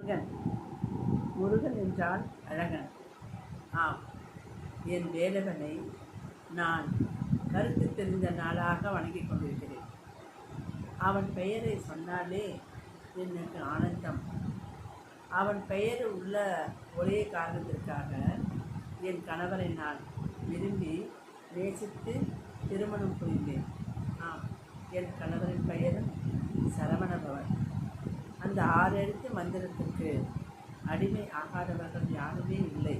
முருகன். முருகன் என்றால் அழகன். ஆம், என் வேலவனை நான் கருத்து தெரிந்த நாளாக வணங்கிக் கொண்டிருக்கிறேன். அவன் பெயரை சொன்னாலே எனக்கு ஆனந்தம். அவன் பெயர் உள்ள ஒரே காரணத்திற்காக என் கணவரை நான் விரும்பி நேசித்து திருமணம் புரிந்தேன். ஆம், என் கணவரின் பெயரும் சரவணபவன். அந்த 6 எழுத்து மந்திரத்திற்கு அடிமை ஆகாதவர்கள் யாருமே இல்லை.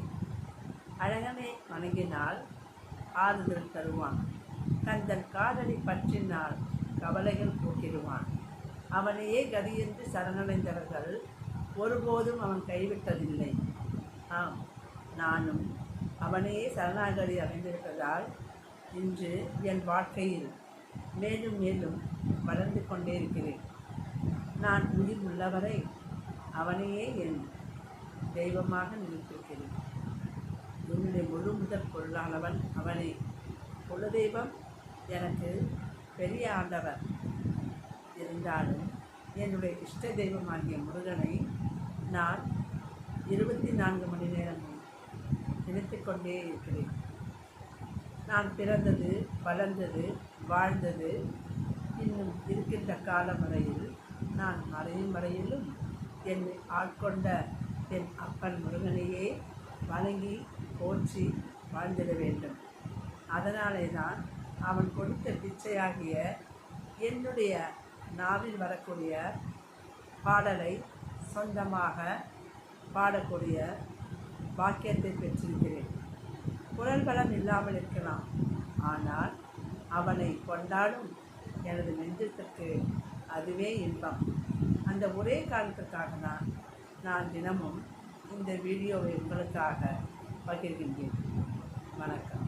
அழகனை வணங்கினால் ஆறுதல் தருவான். தன் காதலை பற்றினால் கவலைகள் போக்கிடுவான். அவனையே கதியென்று சரணடைந்தவர்கள் ஒருபோதும் அவன் கைவிட்டதில்லை. ஆம், நானும் அவனையே சரணாகதி அடைந்திருப்பதால் இன்று என் வாழ்க்கையில் மேலும் மேலும் வளர்ந்து கொண்டே இருக்கிறேன். நான் உயிர் உள்ளவரை அவனையே என் தெய்வமாக நினைத்திருக்கிறேன். என்னுடைய முழு முதற் பொருளானவன் அவனை. குலதெய்வம் எனக்கு பெரிய ஆண்டவர் இருந்தாலும் என்னுடைய இஷ்ட தெய்வமாகிய முருகனை நான் 24 மணி நேரமும் நினைத்து கொண்டே இருக்கிறேன். நான் பிறந்தது, வளர்ந்தது, வாழ்ந்தது, இன்னும் இருக்கின்ற காலம் வரையில் நான் மறையும் வரையிலும் என்னை ஆட்கொண்ட என் அப்பன் முருகனையே வணங்கி போற்றி வாழ்ந்திட வேண்டும். அதனாலே தான் அவன் கொடுத்த பிச்சையாகிய என்னுடைய நாவில் வரக்கூடிய பாடலை சொந்தமாக பாடக்கூடிய பாக்கியத்தை பெற்றிருக்கிறேன். குரல் பலம் இல்லாமல் இருக்கலாம், ஆனால் அவனை கொண்டாடும் எனது நெஞ்சத்திற்கு அதுவே இன்பம். அந்த ஒரே காரணத்திற்காக தான் நான் தினமும் இந்த வீடியோவை உங்களுக்காக பகிர்கின்றேன். வணக்கம்.